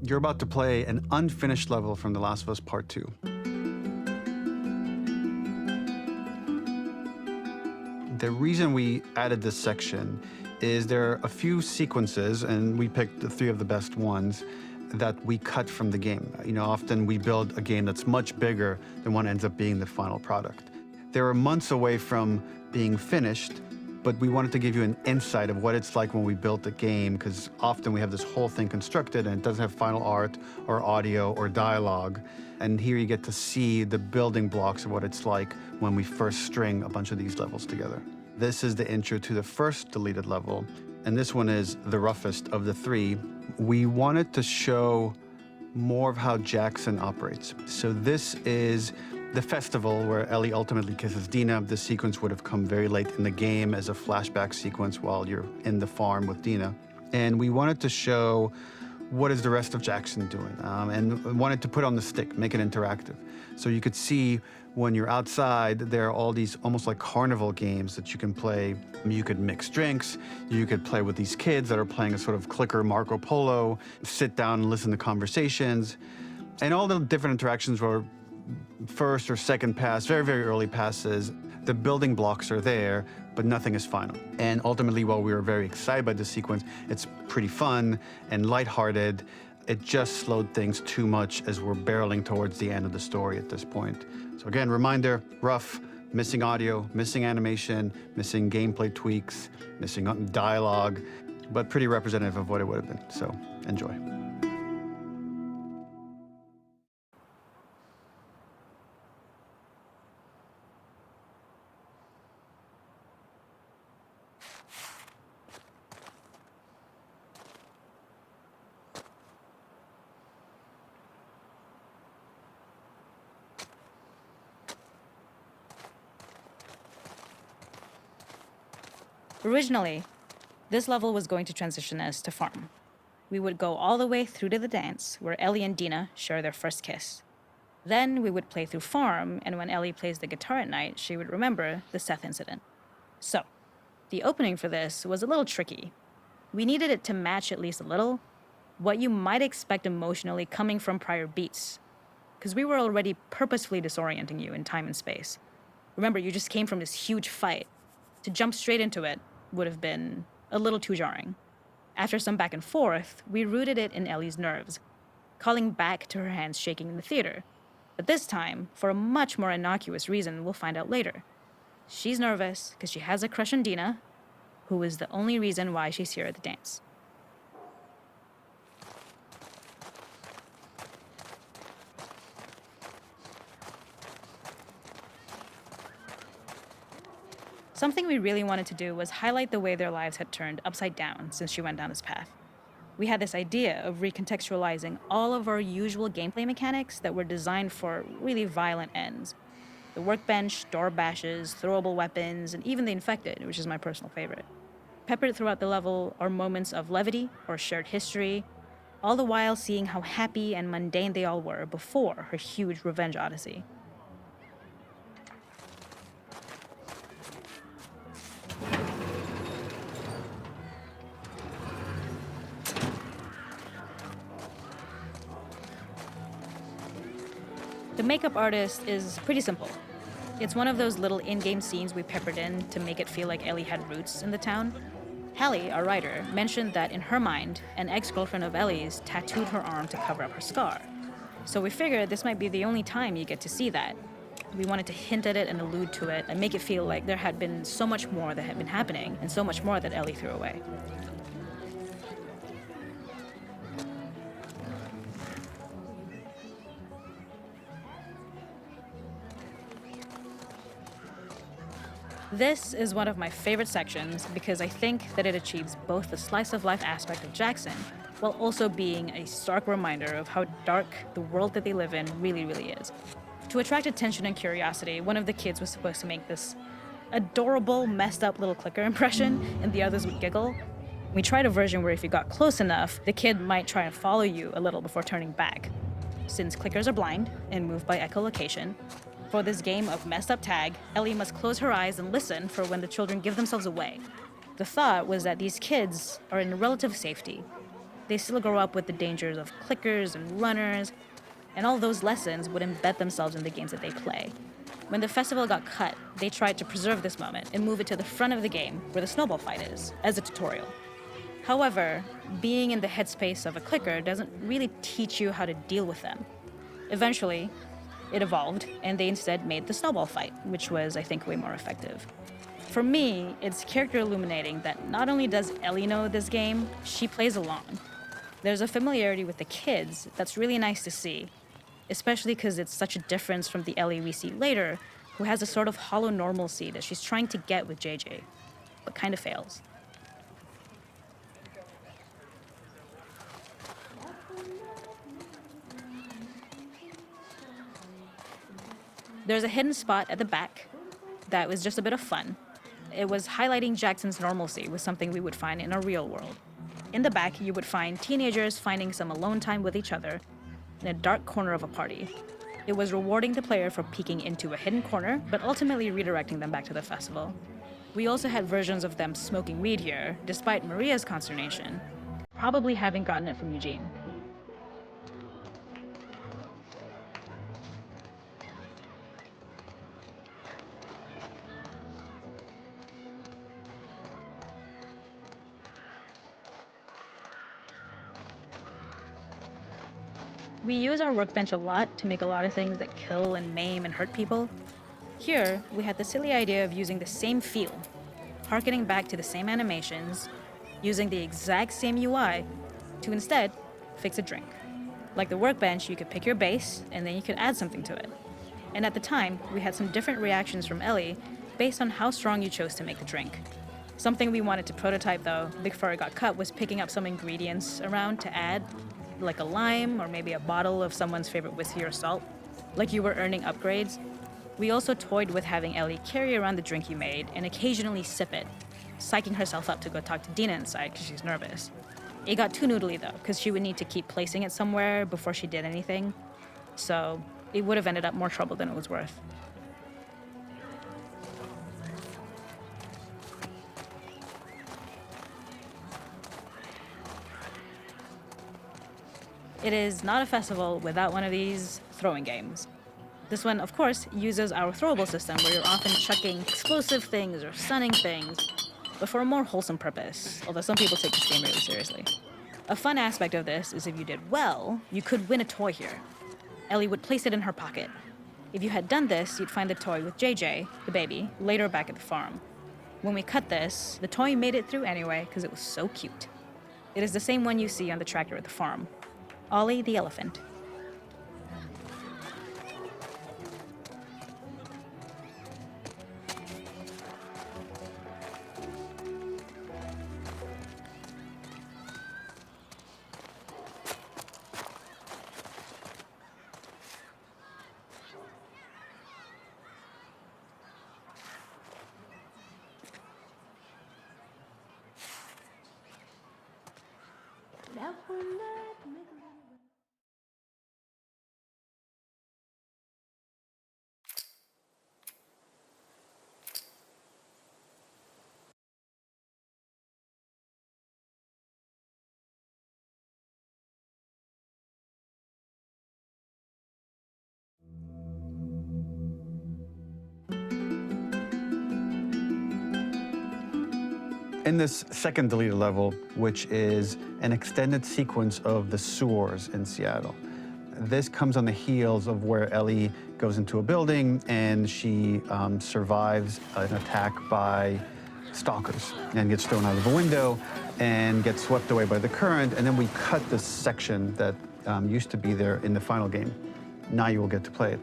You're about to play an unfinished level from The Last of Us Part 2. The reason we added this section is there are a few sequences, and we picked the 3 of the best ones, that we cut from the game. Often we build a game that's much bigger than what ends up being the final product. They were months away from being finished, but we wanted to give you an insight of what it's like when we built a game, because often we have this whole thing constructed and it doesn't have final art or audio or dialogue. And here you get to see the building blocks of what it's like when we first string a bunch of these levels together. This is the intro to the first deleted level, and this one is the roughest of the 3. We wanted to show more of how Jackson operates. So this is the festival where Ellie ultimately kisses Dina. This sequence would have come very late in the game as a flashback sequence while you're in the farm with Dina. And we wanted to show what is the rest of Jackson doing, and wanted to put on the stick, make it interactive. So you could see when you're outside, there are all these almost like carnival games that you can play. You could mix drinks, you could play with these kids that are playing a sort of clicker Marco Polo, sit down and listen to conversations. And all the different interactions were first or second pass, very, very early passes. The building blocks are there, but nothing is final. And ultimately, while we were very excited by this sequence, it's pretty fun and lighthearted. It just slowed things too much as we're barreling towards the end of the story at this point. So again, reminder, rough, missing audio, missing animation, missing gameplay tweaks, missing dialogue, but pretty representative of what it would have been. So enjoy. Originally, this level was going to transition us to farm. We would go all the way through to the dance, where Ellie and Dina share their first kiss. Then we would play through farm, and when Ellie plays the guitar at night, she would remember the Seth incident. So, the opening for this was a little tricky. We needed it to match at least a little what you might expect emotionally coming from prior beats, because we were already purposefully disorienting you in time and space. Remember, you just came from this huge fight. To jump straight into it would have been a little too jarring. After some back and forth, we rooted it in Ellie's nerves, calling back to her hands shaking in the theater. But this time, for a much more innocuous reason we'll find out later. She's nervous because she has a crush on Dina, who is the only reason why she's here at the dance. Something we really wanted to do was highlight the way their lives had turned upside down since she went down this path. We had this idea of recontextualizing all of our usual gameplay mechanics that were designed for really violent ends. The workbench, door bashes, throwable weapons, and even the infected, which is my personal favorite. Peppered throughout the level are moments of levity or shared history, all the while seeing how happy and mundane they all were before her huge revenge odyssey. The makeup artist is pretty simple. It's one of those little in-game scenes we peppered in to make it feel like Ellie had roots in the town. Hallie, our writer, mentioned that in her mind, an ex-girlfriend of Ellie's tattooed her arm to cover up her scar. So we figured this might be the only time you get to see that. We wanted to hint at it and allude to it and make it feel like there had been so much more that had been happening and so much more that Ellie threw away. This is one of my favorite sections because I think that it achieves both the slice-of-life aspect of Jackson while also being a stark reminder of how dark the world that they live in really, really is. To attract attention and curiosity, one of the kids was supposed to make this adorable, messed up little clicker impression, and the others would giggle. We tried a version where if you got close enough, the kid might try and follow you a little before turning back. Since clickers are blind and move by echolocation, for this game of messed up tag, Ellie must close her eyes and listen for when the children give themselves away. The thought was that these kids are in relative safety. They still grow up with the dangers of clickers and runners, and all those lessons would embed themselves in the games that they play. When the festival got cut, they tried to preserve this moment and move it to the front of the game where the snowball fight is, as a tutorial. However, being in the headspace of a clicker doesn't really teach you how to deal with them. Eventually, it evolved, and they instead made the snowball fight, which was, I think, way more effective. For me, it's character illuminating that not only does Ellie know this game, she plays along. There's a familiarity with the kids that's really nice to see, especially because it's such a difference from the Ellie we see later, who has a sort of hollow normalcy that she's trying to get with JJ, but kind of fails. There's a hidden spot at the back that was just a bit of fun. It was highlighting Jackson's normalcy with something we would find in a real world. In the back, you would find teenagers finding some alone time with each other in a dark corner of a party. It was rewarding the player for peeking into a hidden corner, but ultimately redirecting them back to the festival. We also had versions of them smoking weed here, despite Maria's consternation, probably having gotten it from Eugene. We use our workbench a lot to make a lot of things that kill and maim and hurt people. Here, we had the silly idea of using the same feel, harkening back to the same animations, using the exact same UI to instead fix a drink. Like the workbench, you could pick your base and then you could add something to it. And at the time, we had some different reactions from Ellie based on how strong you chose to make the drink. Something we wanted to prototype though, before it got cut, was picking up some ingredients around to add, like a lime or maybe a bottle of someone's favorite whiskey or salt, like you were earning upgrades. We also toyed with having Ellie carry around the drink you made and occasionally sip it, psyching herself up to go talk to Dina inside because she's nervous. It got too noodly though, because she would need to keep placing it somewhere before she did anything, so it would have ended up more trouble than it was worth. It is not a festival without one of these throwing games. This one, of course, uses our throwable system where you're often chucking explosive things or stunning things, but for a more wholesome purpose, although some people take this game really seriously. A fun aspect of this is if you did well, you could win a toy here. Ellie would place it in her pocket. If you had done this, you'd find the toy with JJ, the baby, later back at the farm. When we cut this, the toy made it through anyway because it was so cute. It is the same one you see on the tractor at the farm. Ollie the elephant. In this second deleted level, which is an extended sequence of the sewers in Seattle, this comes on the heels of where Ellie goes into a building and she survives an attack by stalkers and gets thrown out of a window and gets swept away by the current. And then we cut this section that used to be there in the final game. Now you will get to play it.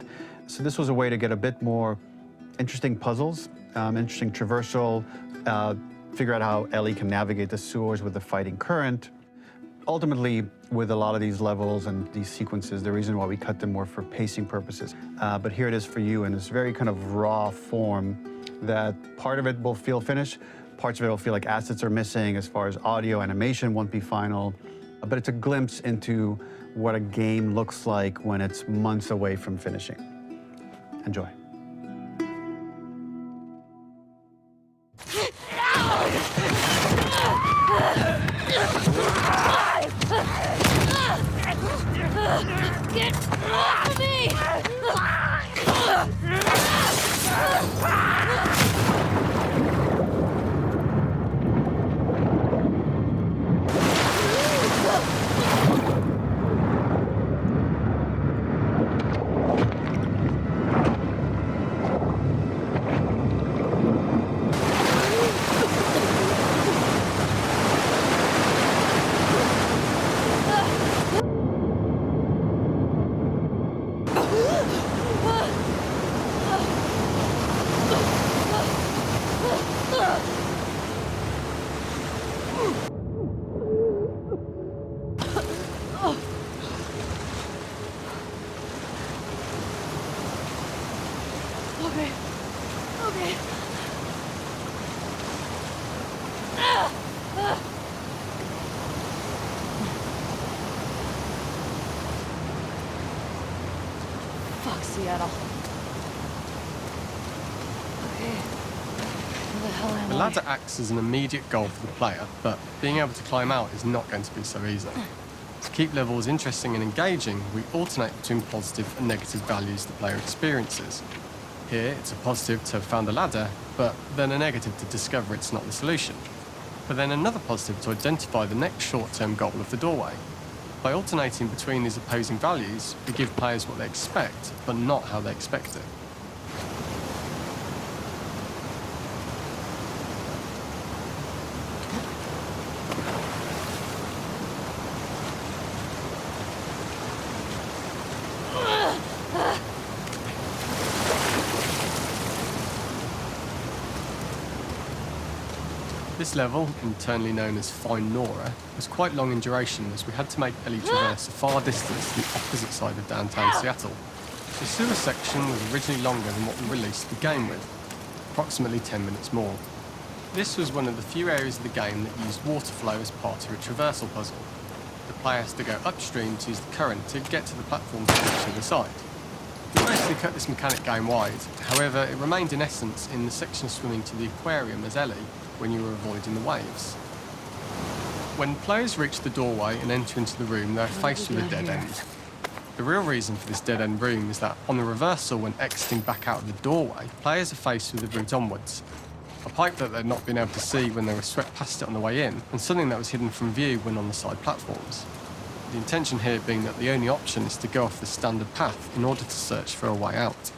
So this was a way to get a bit more interesting puzzles, interesting traversal, figure out how Ellie can navigate the sewers with the fighting current. Ultimately, with a lot of these levels and these sequences, the reason why we cut them were for pacing purposes. But here it is for you in this very kind of raw form that part of it will feel finished, parts of it will feel like assets are missing as far as audio, animation won't be final. But it's a glimpse into what a game looks like when it's months away from finishing. Enjoy. Get off of me! Okay. Okay. Fuck, Seattle. Okay. Where the hell am The I? ladder acts as an immediate goal for the player, but being able to climb out is not going to be so easy. To keep levels interesting and engaging, we alternate between positive and negative values the player experiences. Here, it's a positive to have found a ladder, but then a negative to discover it's not the solution. But then another positive to identify the next short-term goal of the doorway. By alternating between these opposing values, we give players what they expect, but not how they expect it. This level, internally known as Find Nora, was quite long in duration as we had to make Ellie traverse a far distance to the opposite side of downtown Seattle. The sewer section was originally longer than what we released the game with, approximately 10 minutes more. This was one of the few areas of the game that used water flow as part of a traversal puzzle. The player has to go upstream to use the current to get to the platform to the other side. We mostly cut this mechanic game wide, however it remained in essence in the section swimming to the aquarium as Ellie, when you were avoiding the waves. When players reach the doorway and enter into the room, they're faced with a dead end. The real reason for this dead-end room is that on the reversal, when exiting back out of the doorway, players are faced with the route onwards. A pipe that they'd not been able to see when they were swept past it on the way in, and something that was hidden from view when on the side platforms. The intention here being that the only option is to go off the standard path in order to search for a way out.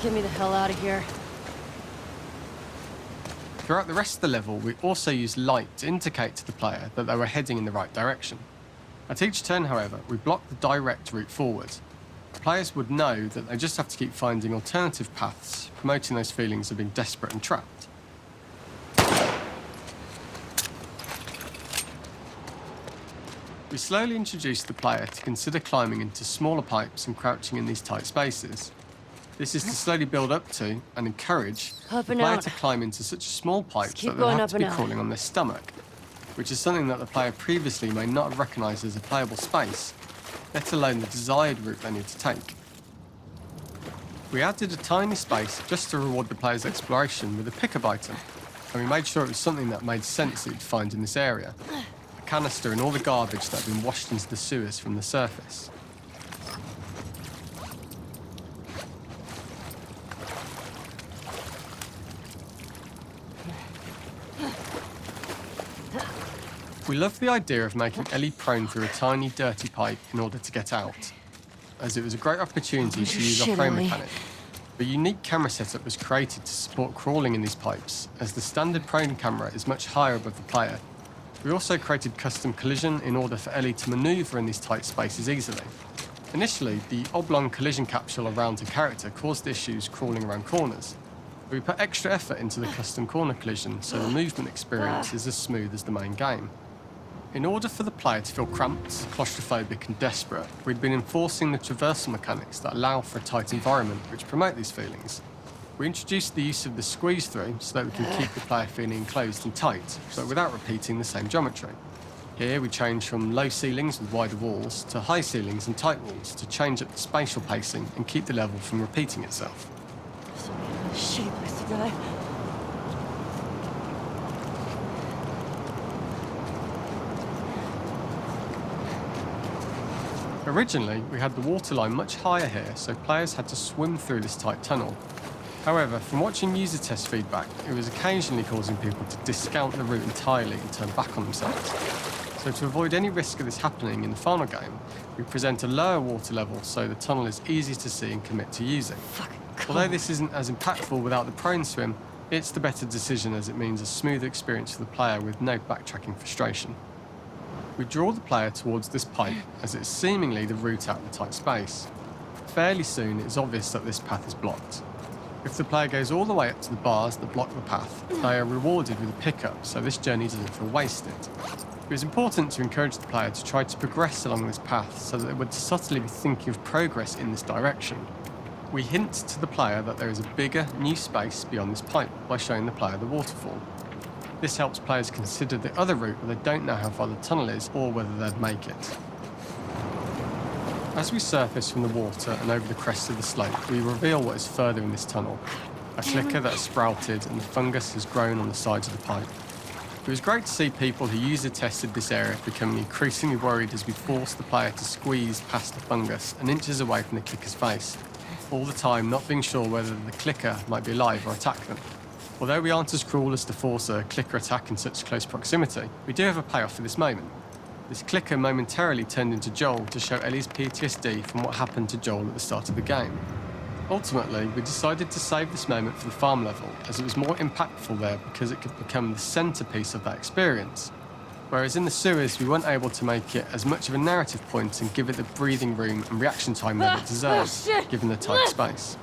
Get me the hell out of here. Throughout the rest of the level, we also used light to indicate to the player that they were heading in the right direction. At each turn, however, we blocked the direct route forward. Players would know that they just have to keep finding alternative paths, promoting those feelings of being desperate and trapped. We slowly introduced the player to consider climbing into smaller pipes and crouching in these tight spaces. This is to slowly build up to and encourage Up the and player out. to climb into such a small pipe keep that they'll going have up to be and out. crawling on their stomach, which is something that the player previously may not have recognised as a playable space, let alone the desired route they need to take. We added a tiny space just to reward the player's exploration with a pickup item, and we made sure it was something that made sense that you'd find in this area. A canister and all the garbage that had been washed into the sewers from the surface. We loved the idea of making Ellie prone through a tiny, dirty pipe in order to get out, as it was a great opportunity to use our Shit, prone Ellie. mechanic. A unique camera setup was created to support crawling in these pipes, as the standard prone camera is much higher above the player. We also created custom collision in order for Ellie to manoeuvre in these tight spaces easily. Initially, the oblong collision capsule around her character caused issues crawling around corners. We put extra effort into the custom corner collision, so the movement experience is as smooth as the main game. In order for the player to feel cramped, claustrophobic and desperate, we'd been enforcing the traversal mechanics that allow for a tight environment which promote these feelings. We introduced the use of the squeeze through so that we can keep the player feeling enclosed and tight, but without repeating the same geometry. Here we change from low ceilings with wider walls to high ceilings and tight walls to change up the spatial pacing and keep the level from repeating itself. Shapeless guy. Originally, we had the water line much higher here, so players had to swim through this tight tunnel. However, from watching user test feedback, it was occasionally causing people to discount the route entirely and turn back on themselves. So to avoid any risk of this happening in the final game, we present a lower water level so the tunnel is easy to see and commit to using. Although this isn't as impactful without the prone swim, it's the better decision as it means a smoother experience for the player with no backtracking frustration. We draw the player towards this pipe as it's seemingly the route out of the tight space. Fairly soon it's obvious that this path is blocked. If the player goes all the way up to the bars that block the path, they are rewarded with a pickup, so this journey doesn't feel wasted. It was important to encourage the player to try to progress along this path so that they would subtly be thinking of progress in this direction. We hint to the player that there is a bigger, new space beyond this pipe by showing the player the waterfall. This helps players consider the other route where they don't know how far the tunnel is or whether they'd make it. As we surface from the water and over the crest of the slope, we reveal what is further in this tunnel. A clicker that has sprouted and the fungus has grown on the sides of the pipe. It was great to see people who user tested this area becoming increasingly worried as we forced the player to squeeze past the fungus and inches away from the clicker's face, all the time not being sure whether the clicker might be alive or attack them. Although we aren't as cruel as to force a clicker attack in such close proximity, we do have a payoff for this moment. This clicker momentarily turned into Joel to show Ellie's PTSD from what happened to Joel at the start of the game. Ultimately, we decided to save this moment for the farm level, as it was more impactful there because it could become the centrepiece of that experience. Whereas in the sewers, we weren't able to make it as much of a narrative point and give it the breathing room and reaction time that it deserves, given the tight space.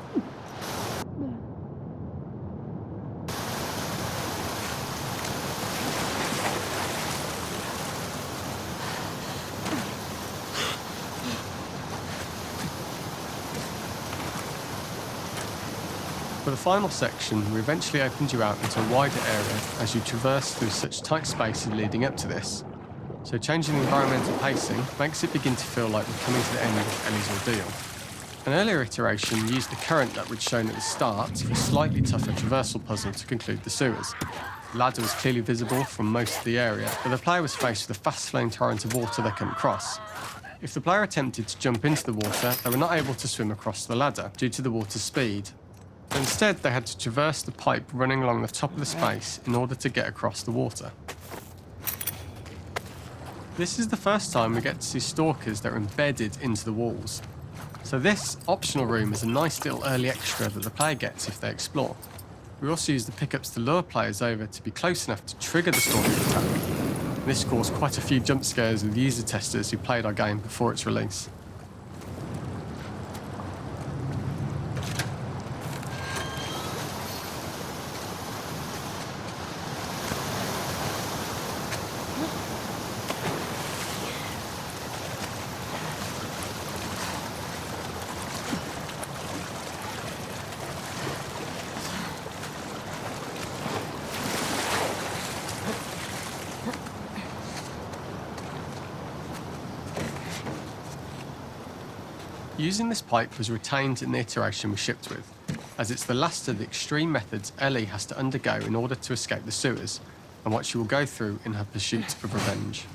For the final section, we eventually opened you out into a wider area as you traverse through such tight spaces leading up to this. So changing the environmental pacing makes it begin to feel like we're coming to the end of Ellie's ordeal. An earlier iteration used the current that we'd shown at the start for a slightly tougher traversal puzzle to conclude the sewers. The ladder was clearly visible from most of the area, but the player was faced with a fast-flowing torrent of water they couldn't cross. If the player attempted to jump into the water, they were not able to swim across the ladder due to the water's speed. Instead, they had to traverse the pipe running along the top of the space in order to get across the water. This is the first time we get to see stalkers that are embedded into the walls. So this optional room is a nice little early extra that the player gets if they explore. We also use the pickups to lure players over to be close enough to trigger the stalker attack. This caused quite a few jump scares with user testers who played our game before its release. Using this pipe was retained in the iteration we shipped with, as it's the last of the extreme methods Ellie has to undergo in order to escape the sewers, and what she will go through in her pursuit of revenge.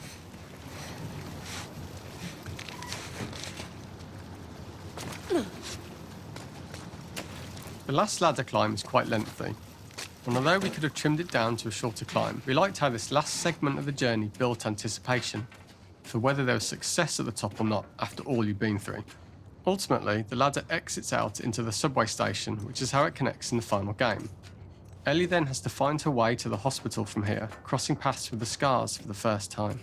The last ladder climb is quite lengthy, and although we could have trimmed it down to a shorter climb, we liked how this last segment of the journey built anticipation for whether there was success at the top or not after all you've been through. Ultimately, the ladder exits out into the subway station, which is how it connects in the final game. Ellie then has to find her way to the hospital from here, crossing paths with the scars for the first time.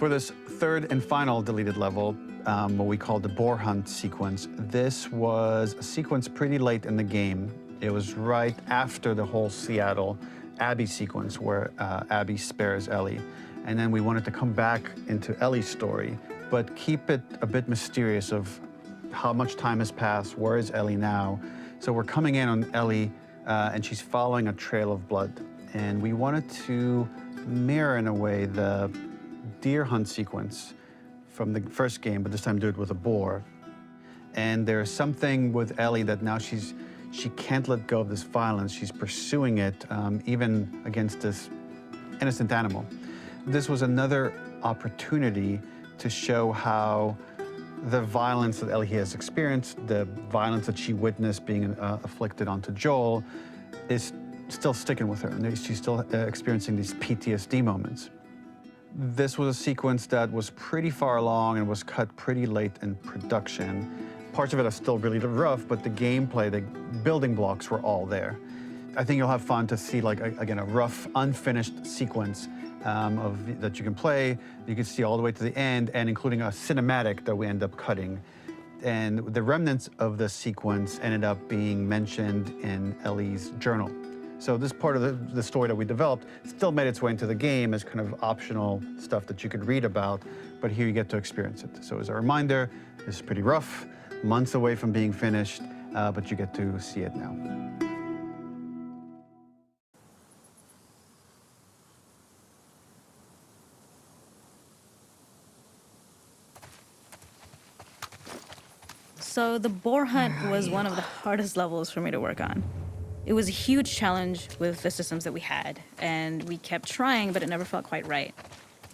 For this third and final deleted level, what we call the boar hunt sequence, this was a sequence pretty late in the game. It was right after the whole Seattle Abby sequence where Abby spares Ellie. And then we wanted to come back into Ellie's story, but keep it a bit mysterious of how much time has passed, where is Ellie now? So we're coming in on Ellie, and she's following a trail of blood. And we wanted to mirror, in a way, the deer hunt sequence from the first game, but this time do it with a boar. And there's something with Ellie that now she can't let go of this violence. She's pursuing it, even against this innocent animal. This was another opportunity to show how the violence that Ellie has experienced, the violence that she witnessed being afflicted onto Joel, is still sticking with her, and she's still experiencing these PTSD moments. This was a sequence that was pretty far along and was cut pretty late in production. Parts of it are still really rough, but the gameplay, the building blocks were all there. I think you'll have fun to see, like, again, a rough, unfinished sequence that you can play. You can see all the way to the end, and including a cinematic that we end up cutting. And the remnants of the sequence ended up being mentioned in Ellie's journal. So this part of the story that we developed still made its way into the game as kind of optional stuff that you could read about, but here you get to experience it. So as a reminder, this is pretty rough, months away from being finished, but you get to see it now. So the boar hunt was one of the hardest levels for me to work on. It was a huge challenge with the systems that we had, and we kept trying, but it never felt quite right.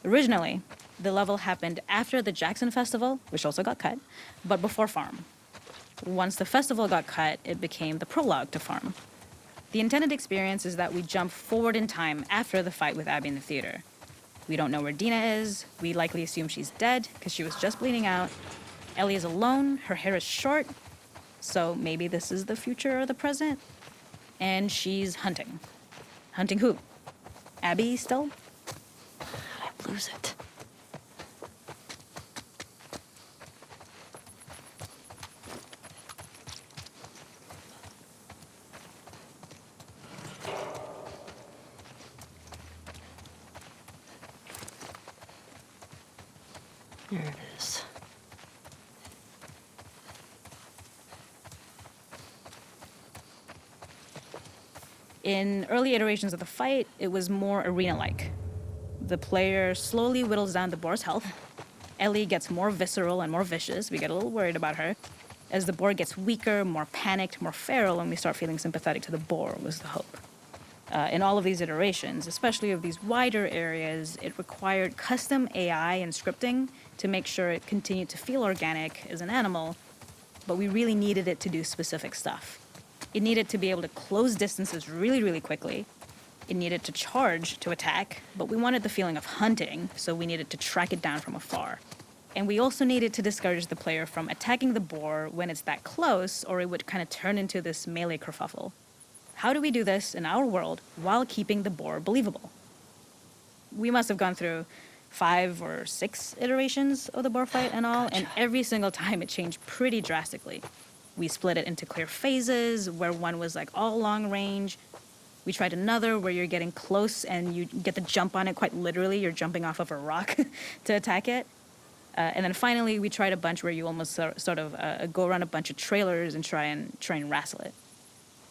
Originally, the level happened after the Jackson Festival, which also got cut, but before Farm. Once the festival got cut, it became the prologue to Farm. The intended experience is that we jump forward in time after the fight with Abby in the theater. We don't know where Dina is. We likely assume she's dead because she was just bleeding out. Ellie is alone. Her hair is short. So maybe this is the future or the present. And she's hunting. Hunting who? Abby still? I lose it. There it is. In early iterations of the fight, it was more arena-like. The player slowly whittles down the boar's health. Ellie gets more visceral and more vicious. We get a little worried about her. As the boar gets weaker, more panicked, more feral, and we start feeling sympathetic to the boar was the hope. In all of these iterations, especially of these wider areas, it required custom AI and scripting to make sure it continued to feel organic as an animal, but we really needed it to do specific stuff. It needed to be able to close distances really, really quickly. It needed to charge to attack, but we wanted the feeling of hunting, so we needed to track it down from afar. And we also needed to discourage the player from attacking the boar when it's that close, or it would kind of turn into this melee kerfuffle. How do we do this in our world while keeping the boar believable? We must have gone through 5 or 6 iterations of the boar fight and all, and every single time it changed pretty drastically. We split it into clear phases, where one was like all long range. We tried another where you're getting close and you get the jump on it quite literally. You're jumping off of a rock to attack it. And then finally, we tried a bunch where you almost sort of go around a bunch of trailers and try and wrestle it.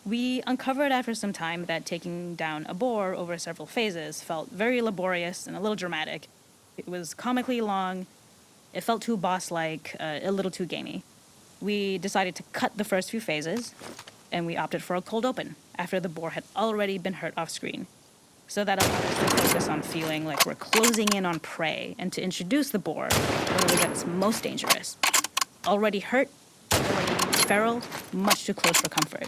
We uncovered after some time that taking down a boar over several phases felt very laborious and a little dramatic. It was comically long. It felt too boss-like, a little too gamey. We decided to cut the first few phases, and we opted for a cold open after the boar had already been hurt off screen. So that allowed us to focus on feeling like we're closing in on prey and to introduce the boar when it was at its most dangerous. Already hurt, already feral, much too close for comfort.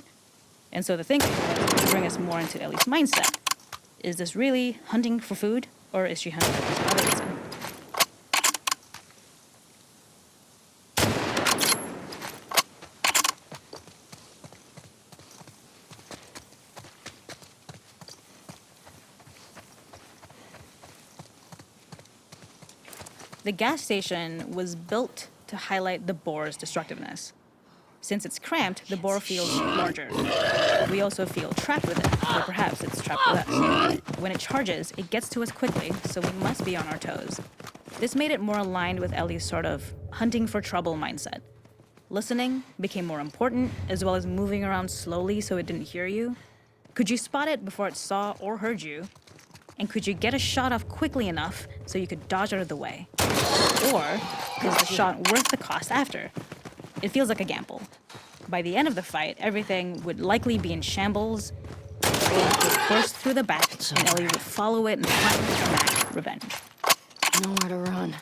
And so the thinking was to bring us more into Ellie's mindset. Is this really hunting for food, or is she hunting for some other reason? The gas station was built to highlight the boar's destructiveness. Since it's cramped, the boar feels larger. We also feel trapped with it, or perhaps it's trapped with us. When it charges, it gets to us quickly, so we must be on our toes. This made it more aligned with Ellie's sort of hunting for trouble mindset. Listening became more important, as well as moving around slowly so it didn't hear you. Could you spot it before it saw or heard you? And could you get a shot off quickly enough so you could dodge out of the way? Or is the shot worth the cost after? It feels like a gamble. By the end of the fight, everything would likely be in shambles. It would burst through the back, and Ellie would follow it and finally enact revenge. Nowhere to run.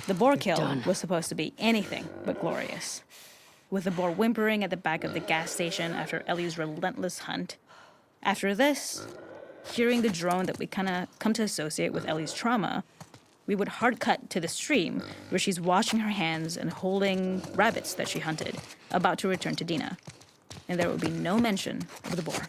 The boar kill done. was supposed to be anything but glorious. With the boar whimpering at the back of the gas station after Ellie's relentless hunt. After this, hearing the drone that we kind of come to associate with Ellie's trauma, we would hard cut to the stream where she's washing her hands and holding rabbits that she hunted, about to return to Dina. And there would be no mention of the boar.